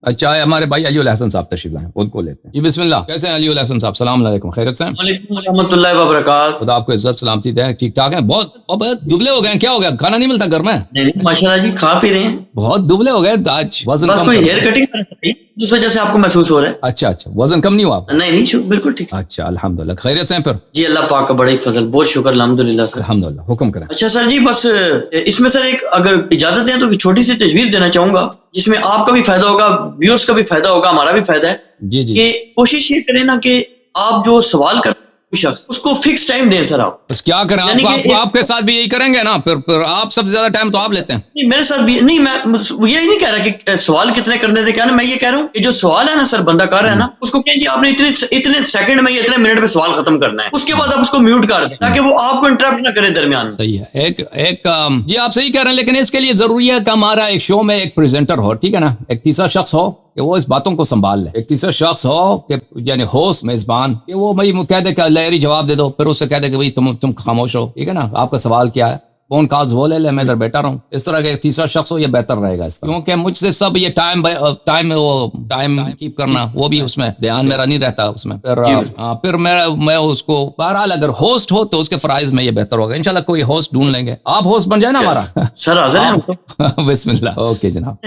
اچھا ہے ہمارے بھائی علی الحسن صاحب تشریف لائیں، ان کو لیتے ہیں جی۔ بسم اللہ، کیسے ہیں علی الحسن صاحب؟ السلام علیکم، خیریت سے ہیں؟ وعلیکم ورحمۃ اللہ وبرکاتہ۔ خدا آپ کو عزت سلامتی دے، ٹھیک ٹھاک ہیں؟ بہت دبلے ہو گئے ہیں، کیا ہو گیا؟ کھانا نہیں ملتا گھر میں؟ نہیں ماشاء اللہ جی، کھا پی رہے ہیں، بہت دبلے ہو گئے آج، وزن بس کم کوئی کرو۔ ہیئر کٹنگ اس وجہ سے آپ کو محسوس ہو رہا ہے۔ اچھا، وزن کم نہیں ہوا آپ؟ نہیں نہیں، بالکل ٹھیک۔ اچھا الحمدللہ، خیریت سے ہیں پھر؟ جی اللہ پاک کا بڑا ہی فضل، بہت شکر الحمدللہ سر۔ الحمدللہ، حکم کریں۔ اچھا سر جی، بس اس میں سر ایک اگر اجازت دیں تو ایک چھوٹی سی تجویز دینا چاہوں گا، جس میں آپ کا بھی فائدہ ہوگا، ویورز کا بھی فائدہ ہوگا، ہمارا بھی فائدہ ہے۔ جی جی، کہ کوشش یہ کریں نا کہ آپ جو سوال کرتے ہیں شخص، اس کو فکس ٹائم دیں سر آپ۔ بس کیا کریں، یعنی کہ آپ کے ساتھ بھی یہی کریں گے نا؟ پھر آپ سب سے زیادہ ٹائم تو آپ لیتے ہیں۔ نہیں میرے ساتھ بھی نہیں، میں یہی نہیں کہہ رہا کہ سوال کتنے کرنے تھے، کیا نا میں یہ کہہ رہا ہوں کہ جو سوال ہے نا سر، بندہ کر رہا ہے نا، اس کو کہیں جی آپ نے اتنے سیکنڈ میں یا اتنے منٹ میں سوال ختم کرنا ہے، اس کے بعد آپ اس کو میوٹ کر دیں تاکہ وہ آپ کو انٹرپٹ نہ کرے درمیان میں۔ صحیح ہے، ایک جی آپ صحیح کہہ رہے ہیں، لیکن اس کے لیے ضروری ہے کہ ہمارا ایک شو میں ایک پریزنٹر ہو، ٹھیک ہے نا، ایک تیسرا شخص ہو کہ وہ اس باتوں کو سنبھال لے، ایک تیسرا شخص ہو کہ یعنی ہوسٹ میزبان، کہ وہ بھائی کہہ دے کہ لہری جواب دے دو، پھر اس سے کہہ دے کہ بھائی تم خاموش ہو، ٹھیک ہے نا، آپ کا سوال کیا ہے، فون کالز وہ لے لے، میں ادھر بیٹھا رہوں، اس طرح کا ایک تیسرا شخص ہو، یہ بہتر رہے گا اس طرح، کیونکہ مجھ سے سب یہ ٹائم کیپ کرنا وہ بھی اس میں دھیان میرا نہیں رہتا اس میں، پھر میں اس کو بہرحال اگر ہوسٹ ہو تو اس کے فرائض میں یہ بہتر ہوگا، انشاءاللہ کوئی ہوسٹ ڈھونڈ لیں گے، آپ ہوسٹ بن جائیں نا ہمارا۔ سر حاضر ہیں آپ کو؟ بسم اللہ، اوکے جناب۔